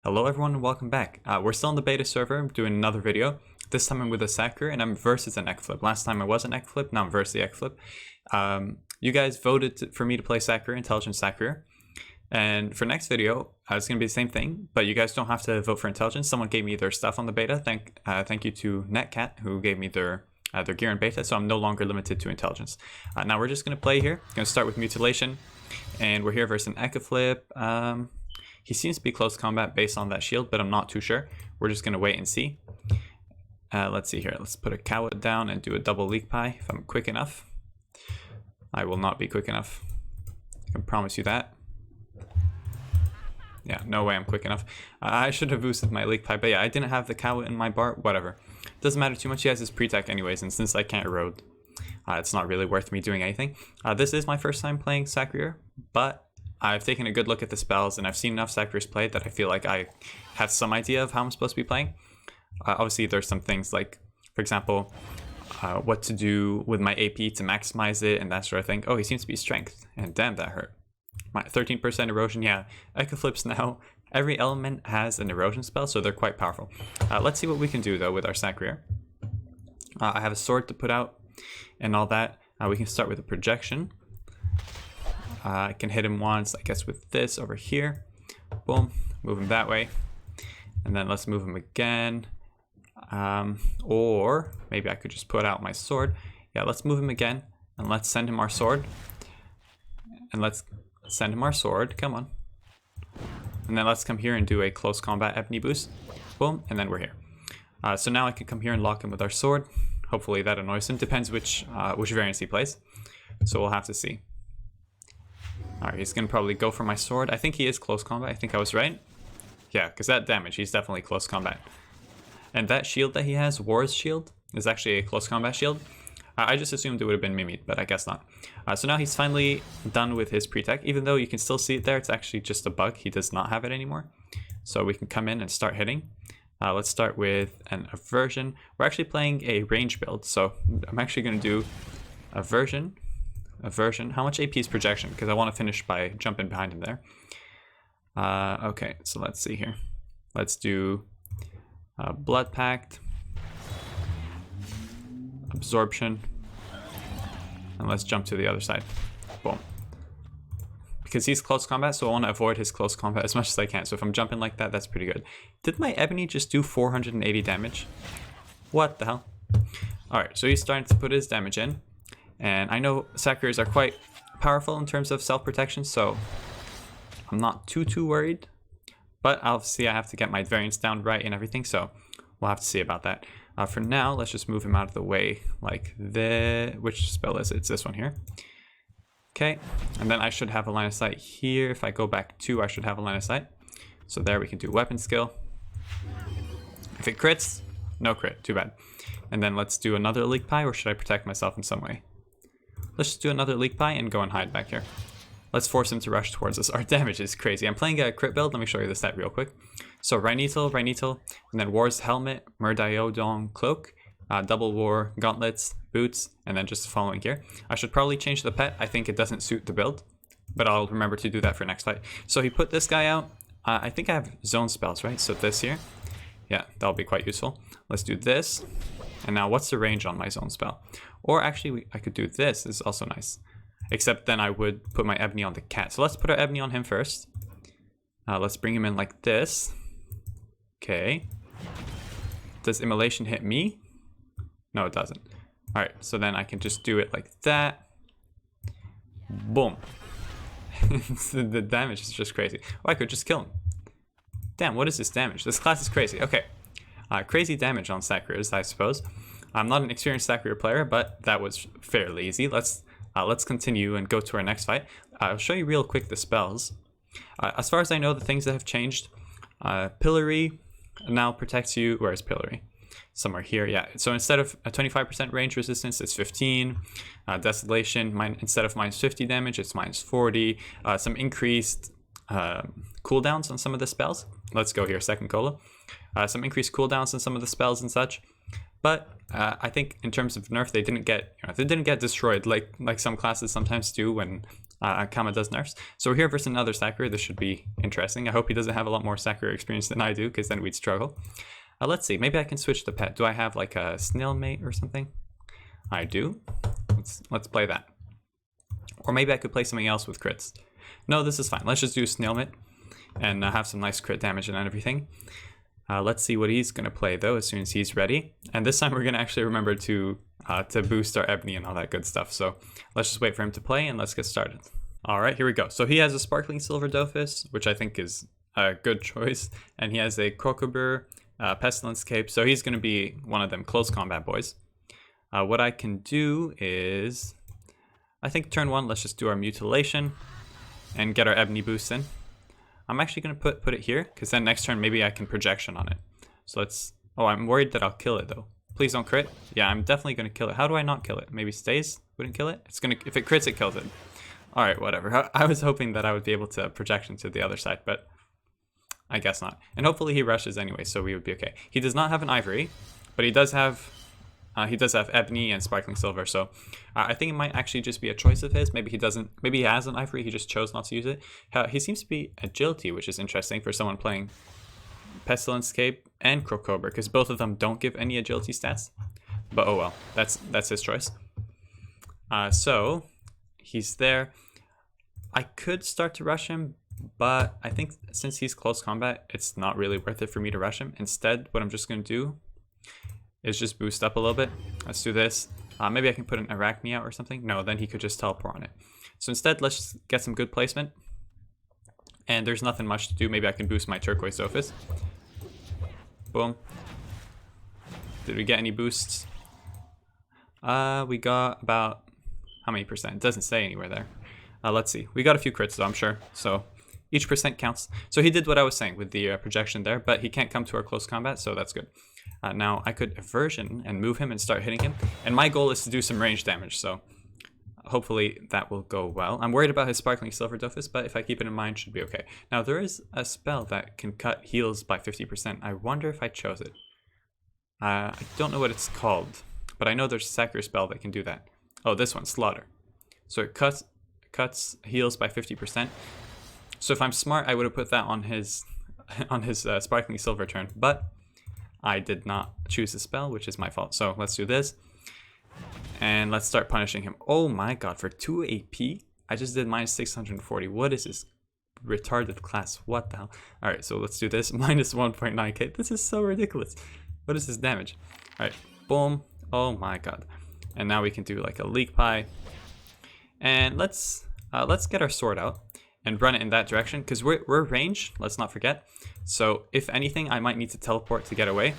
Hello everyone and welcome back. We're still on the beta server doing another video. This time I'm with a Sacrier and I'm versus an Ekflip. Last time I was an Ekflip, now I'm versus the Ekflip. You guys voted for me to play Sacrier, Intelligent Sacrier. And for next video, it's going to be the same thing, but you guys don't have to vote for Intelligence. Someone gave me their stuff on the beta. Thank you to Netcat who gave me their gear in beta, so I'm no longer limited to Intelligence. Now we're just going to play here. Going to start with Mutilation, and we're here versus an Ekflip. He seems to be close combat based on that shield, but I'm not too sure. We're just going to wait and see. Let's see here. Let's put a coward down and do a double leak pie if I'm quick enough. I will not be quick enough. I can promise you that. Yeah, no way I'm quick enough. I should have boosted my leak pie, but yeah, I didn't have the coward in my bar. Whatever. Doesn't matter too much. He has his pre-tech anyways, and since I can't erode, it's not really worth me doing anything. This is my first time playing Sacrier, but I've taken a good look at the spells and I've seen enough Sacriers played that I feel like I have some idea of how I'm supposed to be playing. Obviously there's some things like, for example, what to do with my AP to maximize it and that sort of thing. Oh, he seems to be strength, and damn, that hurt. My 13% erosion, yeah. Ekflips now, every element has an erosion spell, so they're quite powerful. Let's see what we can do though with our Sacrier. I have a sword to put out and all that. We can start with a projection. I can hit him once, I guess, with this over here. Boom, move him that way. And then let's move him again. Or maybe I could just put out my sword. Yeah, let's move him again. And let's send him our sword. And let's send him our sword. Come on. And then let's come here and do a close combat ebony boost. Boom, and then we're here. So now I can come here and lock him with our sword. Hopefully that annoys him. Depends which variance he plays. So we'll have to see. Alright, he's going to probably go for my sword. I think he is close combat. I think I was right. Yeah, because that damage, he's definitely close combat. And that shield that he has, War's shield, is actually a close combat shield. I just assumed it would have been mimied, but I guess not. So now he's finally done with his pre-tech. Even though you can still see it there, it's actually just a bug. He does not have it anymore. So we can come in and start hitting. Let's start with an aversion. We're actually playing a range build, so I'm actually going to do aversion. How much AP is projection? Because I want to finish by jumping behind him there. Okay, so let's see here. Let's do Blood Pact, Absorption, and let's jump to the other side. Boom. Because he's close combat, so I want to avoid his close combat as much as I can. So if I'm jumping like that, that's pretty good. Did my Ebony just do 480 damage? What the hell? Alright, so he's starting to put his damage in. And I know Sacriers are quite powerful in terms of self-protection, so I'm not too worried. But obviously I have to get my variance down right and everything, so we'll have to see about that. For now, let's just move him out of the way like this. Which spell is it? It's this one here. Okay, and then I should have a line of sight here. If I go back 2, I should have a line of sight. So there we can do weapon skill. If it crits, no crit, too bad. And then let's do another leak pie, or should I protect myself in some way? Let's just do another leak pie and go and hide back here. Let's force him to rush towards us. Our damage is crazy. I'm playing a crit build. Let me show you the stat real quick. So Rhinital, and then War's Helmet, Murdiodon Cloak, Double War, Gauntlets, Boots, and then just the following here. I should probably change the pet. I think it doesn't suit the build, but I'll remember to do that for next fight. So he put this guy out. I think I have zone spells, right? So this here. Yeah, that'll be quite useful. Let's do this. And now what's the range on my zone spell? Or actually, I could do this. This is also nice. Except then I would put my Ebony on the cat. So let's put our Ebony on him first. Let's bring him in like this. Okay. Does Immolation hit me? No, it doesn't. Alright, so then I can just do it like that. Boom. The damage is just crazy. Oh, I could just kill him. Damn, what is this damage? This class is crazy. Okay. Crazy damage on Sacriers, I suppose. I'm not an experienced Sacrier player, but that was fairly easy. Let's continue and go to our next fight. I'll show you real quick the spells. As far as I know, the things that have changed, Pillory now protects you. Where is Pillory? Somewhere here, yeah. So instead of a 25% range resistance, it's 15. Desolation, instead of minus 50 damage, it's minus 40. Some increased cooldowns on some of the spells. Let's go here, second cola. Some increased cooldowns on some of the spells and such. But I think in terms of nerf, they didn't get destroyed like some classes sometimes do when Kama does nerfs. So we're here versus another Sacrier. This should be interesting. I hope he doesn't have a lot more Sacrier experience than I do, because then we'd struggle. Let's see. Maybe I can switch the pet. Do I have like a snail mate or something? I do. Let's play that. Or maybe I could play something else with crits. No, this is fine. Let's just do snail mate and have some nice crit damage and everything. Let's see what he's going to play, though, as soon as he's ready. And this time we're going to actually remember to boost our Ebony and all that good stuff. So let's just wait for him to play and let's get started. All right, here we go. So he has a Sparkling Silver Dofus, which I think is a good choice. And he has a Crocobur, Pestilence Cape. So he's going to be one of them close combat boys. What I can do is, I think turn 1, let's just do our Mutilation and get our Ebony boost in. I'm actually going to put it here, because then next turn maybe I can projection on it. So let's... Oh, I'm worried that I'll kill it, though. Please don't crit. Yeah, I'm definitely going to kill it. How do I not kill it? Maybe stays? Wouldn't kill it? It's gonna... If it crits, it kills it. Alright, whatever. I was hoping that I would be able to projection to the other side, but I guess not. And hopefully he rushes anyway, so we would be okay. He does not have an Ivory, but he does have... Ebony and Sparkling Silver, so I think it might actually just be a choice of his. Maybe he doesn't. Maybe he has an Ivory. He just chose not to use it. He seems to be Agility, which is interesting for someone playing Pestilence Cape and Crocobur, because both of them don't give any Agility stats. But oh well, that's his choice. So he's there. I could start to rush him, but I think since he's close combat, it's not really worth it for me to rush him. Instead, what I'm just going to do is just boost up a little bit. Let's do this. Maybe I can put an Arachne out or something. No, then he could just teleport on it. So instead, let's just get some good placement. And there's nothing much to do. Maybe I can boost my Turquoise Dofus. Boom. Did we get any boosts? We got about... How many percent? It doesn't say anywhere there. Let's see. We got a few crits though, I'm sure. So each percent counts. So he did what I was saying with the projection there, but he can't come to our close combat, so that's good. Now I could Aversion and move him and start hitting him. And my goal is to do some range damage, so hopefully that will go well. I'm worried about his Sparkling Silver Dofus, but if I keep it in mind, it should be okay. Now there is a spell that can cut heals by 50%. I wonder if I chose it. I don't know what it's called, but I know there's a Sacrier spell that can do that. Oh, this one, Slaughter. So it cuts heals by 50%. So if I'm smart, I would have put that on his Sparkling Silver turn, but I did not choose the spell, which is my fault. So let's do this. And let's start punishing him. Oh my god, for 2 AP? I just did minus 640. What is this retarded class? What the hell? Alright, so let's do this. Minus 1.9k. This is so ridiculous. What is this damage? Alright, boom. Oh my god. And now we can do like a Leak Pie. And let's get our sword out and run it in that direction, because we're range, let's not forget. So if anything, I might need to teleport to get away.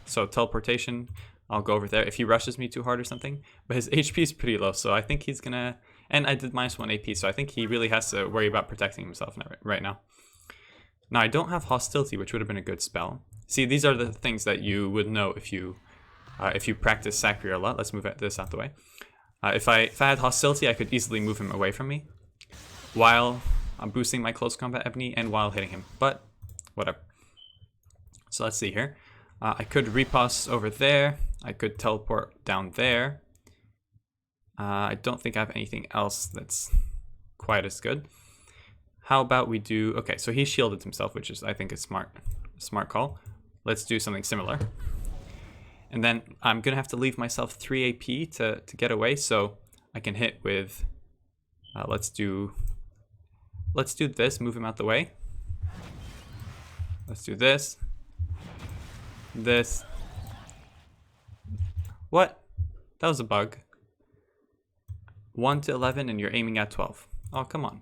So teleportation, I'll go over there if he rushes me too hard or something. But his HP is pretty low, so I think he's gonna... And I did minus 1 AP, so I think he really has to worry about protecting himself right now. Now I don't have Hostility, which would have been a good spell. See, these are the things that you would know if you practice Sacrier a lot. Let's move this out the way. If I had Hostility, I could easily move him away from me while I'm boosting my close combat Ebony and while hitting him, but whatever. So let's see here. I could riposte over there. I could teleport down there. I don't think I have anything else that's quite as good. How about we do... Okay, so he shielded himself, which is, I think, a smart call. Let's do something similar. And then I'm going to have to leave myself 3 AP to get away, so I can hit with... let's do this, move him out the way. Let's do this. This. What? That was a bug. 1 to 11 and you're aiming at 12. Oh, come on.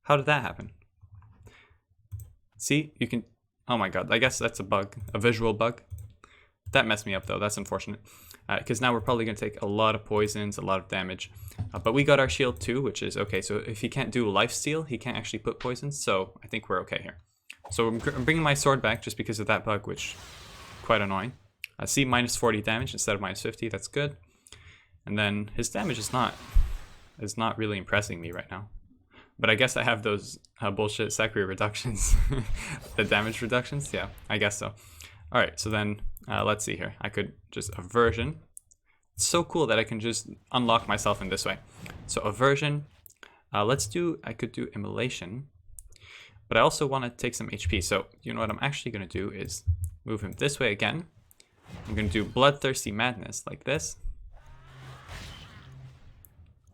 How did that happen? See, you can... Oh my god, I guess that's a bug. A visual bug. That messed me up though, that's unfortunate. Because now we're probably going to take a lot of poisons, a lot of damage. But we got our shield too, which is okay. So if he can't do lifesteal, he can't actually put poisons. So I think we're okay here. So I'm bringing my sword back just because of that bug, which quite annoying. See, minus 40 damage instead of minus 50. That's good. And then his damage is not really impressing me right now. But I guess I have those bullshit Sacrier reductions. The damage reductions? Yeah, I guess so. Alright, so then let's see here. I could just Aversion. It's so cool that I can just unlock myself in this way. So Aversion, I could do Immolation, but I also want to take some HP. So you know what I'm actually going to do is move him this way again. I'm going to do Bloodthirsty Madness like this.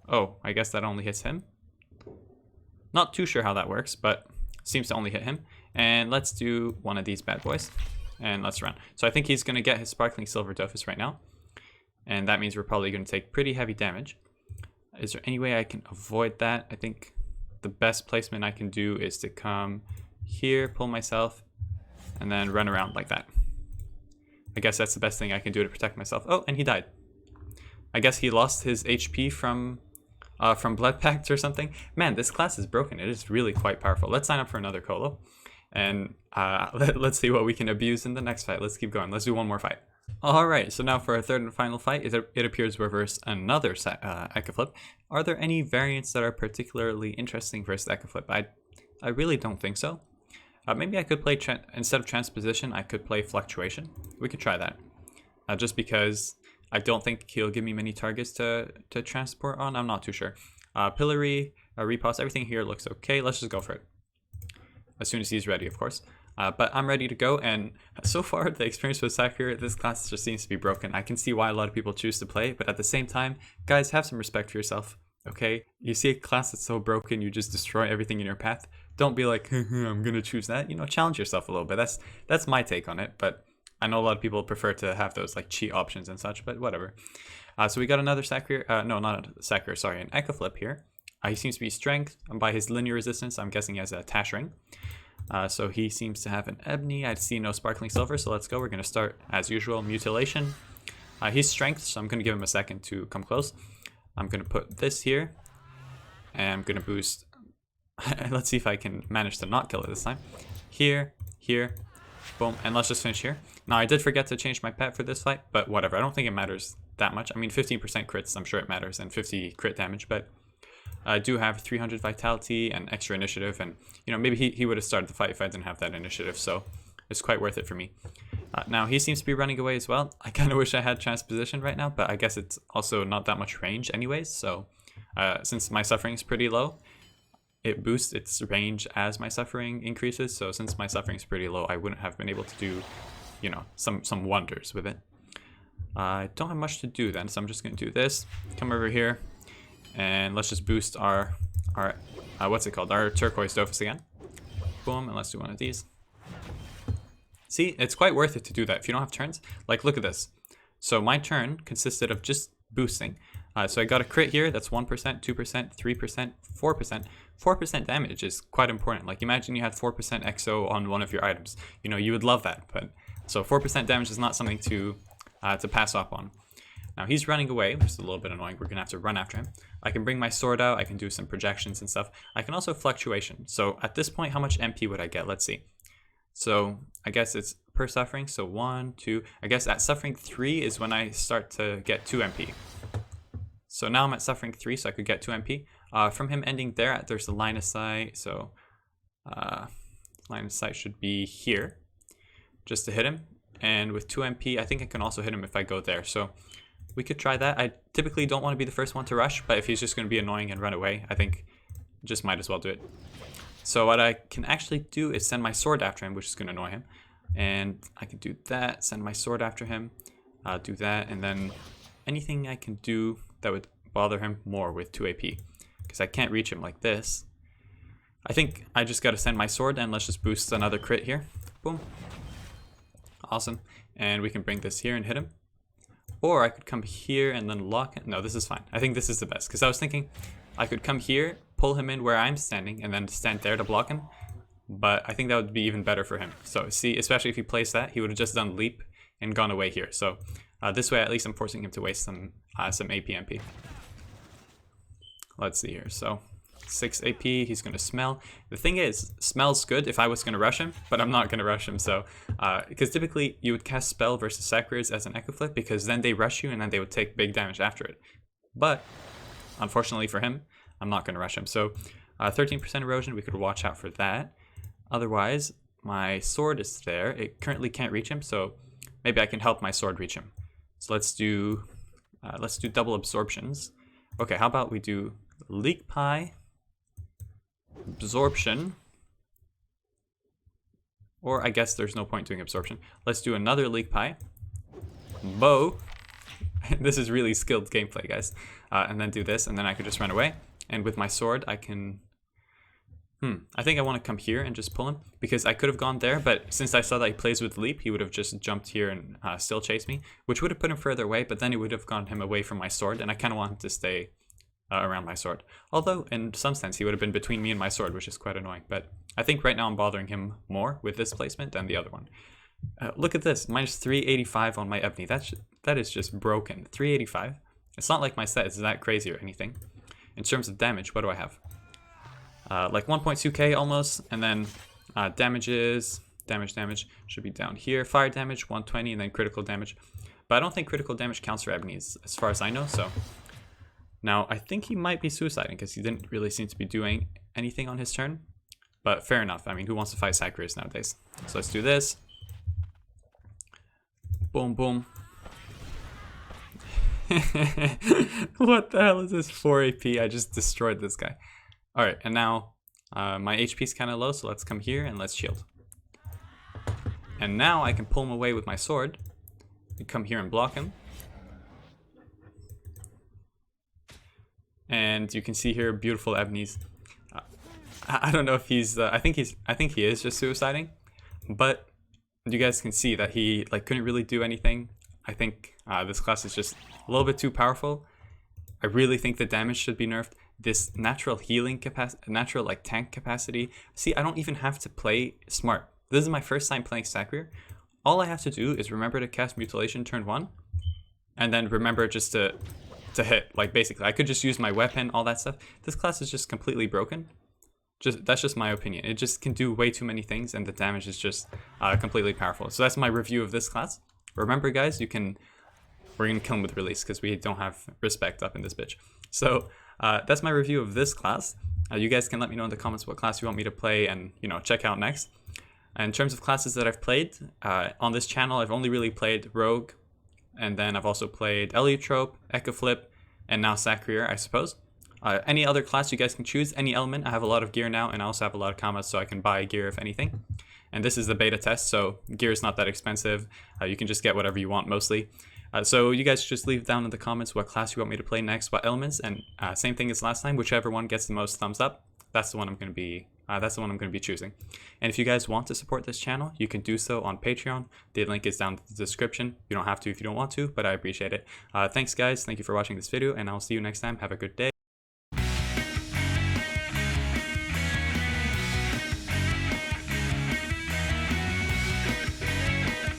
Oh, I guess that only hits him. Not too sure how that works, but seems to only hit him. And let's do one of these bad boys. And let's run. So I think he's going to get his Sparkling Silver Dofus right now. And that means we're probably going to take pretty heavy damage. Is there any way I can avoid that? I think the best placement I can do is to come here, pull myself, and then run around like that. I guess that's the best thing I can do to protect myself. Oh, and he died. I guess he lost his HP from Blood Pact or something. Man, this class is broken. It is really quite powerful. Let's sign up for another Colo. And let's see what we can abuse in the next fight. Let's keep going. Let's do one more fight. Alright, so now for our third and final fight, it appears we're versus another Echo Flip. Are there any variants that are particularly interesting versus Echo Flip? I really don't think so. Maybe I could play, instead of Transposition, I could play Fluctuation. We could try that. Just because I don't think he'll give me many targets to transport on. I'm not too sure. Pillory, Repost, everything here looks okay. Let's just go for it. As soon as he's ready, of course. But I'm ready to go, and so far the experience with Sacrier, this class just seems to be broken. I can see why a lot of people choose to play, but at the same time, guys, have some respect for yourself, okay? You see a class that's so broken, you just destroy everything in your path. Don't be like, I'm gonna choose that. You know, challenge yourself a little bit. That's my take on it, but I know a lot of people prefer to have those like cheat options and such, but whatever. So we got another Sacrier, no, not a Sacrier, sorry, an Echo Flip here. He seems to be Strength, and by his linear resistance, I'm guessing he has a Tash Ring. So he seems to have an Ebony. I see no Sparkling Silver, so let's go. We're going to start, as usual, Mutilation. He's Strength, so I'm going to give him a second to come close. I'm going to put this here, and I'm going to boost. Let's see if I can manage to not kill it this time. Here, here, boom, and let's just finish here. Now, I did forget to change my pet for this fight, but whatever. I don't think it matters that much. I mean, 15% crits, I'm sure it matters, and 50 crit damage, but I do have 300 vitality and extra initiative, and you know, maybe he would have started the fight if I didn't have that initiative, so it's quite worth it for me. Now he seems to be running away as well. I kind of wish I had Transposition right now, but I guess it's also not that much range anyways, so since my suffering is pretty low, it boosts its range as my suffering increases, so since my suffering is pretty low, I wouldn't have been able to do, you know, some wonders with it. I don't have much to do then, so I'm just going to do this, come over here, and let's just boost our what's it called? Our turquoise Dofus again. Boom, and let's do one of these. See, it's quite worth it to do that if you don't have turns. Like, look at this. So my turn consisted of just boosting. So I got a crit here, that's 1%, 2%, 3%, 4%. 4% damage is quite important. Like, imagine you had 4% XO on one of your items. You know, you would love that. But so 4% damage is not something to pass up on. Now he's running away, which is a little bit annoying. We're gonna have to run after him. I can bring my sword out. I can do some projections and stuff. I can also Fluctuation. So at this point, how much MP would I get? Let's see. So I guess it's per suffering. So 1, 2. I guess at suffering 3 is when I start to get 2 MP. So now I'm at suffering 3, so I could get 2 MP. From him ending there, there's a line of sight. So line of sight should be here, just to hit him. And with 2 MP, I think I can also hit him if I go there. So we could try that. I typically don't want to be the first one to rush, but if he's just going to be annoying and run away, I think just might as well do it. So what I can actually do is send my sword after him, which is going to annoy him. And I can do that, send my sword after him, do that, and then anything I can do that would bother him more with 2 AP. Because I can't reach him like this. I think I just got to send my sword, and let's just boost another crit here. Boom. Awesome. And we can bring this here and hit him. Or I could come here and then lock it. No, this is fine. I think this is the best. Because I was thinking I could come here, pull him in where I'm standing, and then stand there to block him. But I think that would be even better for him. So see, especially if he plays that, he would have just done leap and gone away here. So this way, at least I'm forcing him to waste some AP-MP. Let's see here. So 6 AP, he's going to smell. The thing is, smells good if I was going to rush him, but I'm not going to rush him. So, because typically you would cast spell versus Sacriers as an Echo Flip, because then they rush you and then they would take big damage after it. But unfortunately for him, I'm not going to rush him. So 13% erosion, we could watch out for that. Otherwise, my sword is there. It currently can't reach him, so maybe I can help my sword reach him. So let's do double absorptions. Okay, how about we do Leak Pie Absorption. Or I guess there's no point doing absorption. Let's do another leak pie. Bow. This is really skilled gameplay, guys. And then do this, and then I could just run away. And with my sword, I can... I think I want to come here and just pull him, because I could have gone there, but since I saw that he plays with leap, he would have just jumped here and still chased me, which would have put him further away, but then it would have gotten him away from my sword, and I kind of want him to stay around my sword. Although, in some sense, he would have been between me and my sword, which is quite annoying, but I think right now I'm bothering him more with this placement than the other one. Look at this, minus 385 on my Ebony. That is just broken. 385. It's not like my set is that crazy or anything. In terms of damage, what do I have? Like 1.2k almost, and then damage should be down here. Fire damage 120, and then critical damage. But I don't think critical damage counts for Ebony as far as I know, so. Now, I think he might be suiciding because he didn't really seem to be doing anything on his turn. But fair enough. I mean, who wants to fight Sacriers nowadays? So let's do this. Boom, boom. What the hell is this 4 AP? I just destroyed this guy. Alright, and now my HP is kind of low, so let's come here and let's shield. And now I can pull him away with my sword. And come here and block him. And you can see here beautiful Ebony's. I don't know if he's I think he is just suiciding, but you guys can see that he like couldn't really do anything. I think this class is just a little bit too powerful. I really think the damage should be nerfed. This natural healing capacity, natural like tank capacity. See, I don't even have to play smart. This is my first time playing Sacrier. All I have to do is remember to cast Mutilation turn 1, and then remember just to hit. Like basically, I could just use my weapon, all that stuff. This class is just completely broken. That's just my opinion. It just can do way too many things, and the damage is just completely powerful. So that's my review of this class. Remember, guys, we're gonna kill him with release because we don't have respect up in this bitch. So that's my review of this class. You guys can let me know in the comments what class you want me to play and check out next. In terms of classes that I've played on this channel, I've only really played Rogue, and then I've also played Eleutrope, Ecoflip, and now Sacrier, I suppose. Any other class you guys can choose, any element. I have a lot of gear now, and I also have a lot of commas, so I can buy gear if anything. And this is the beta test, so gear is not that expensive. You can just get whatever you want mostly. So you guys just leave down in the comments what class you want me to play next, what elements, and same thing as last time. Whichever one gets the most thumbs up, that's the one I'm going to be. That's the one I'm going to be choosing. And if you guys want to support this channel, you can do so on Patreon. The link is down in the description. You don't have to if you don't want to, but I appreciate it. Thanks, guys. Thank you for watching this video, and I'll see you next time. Have a good day.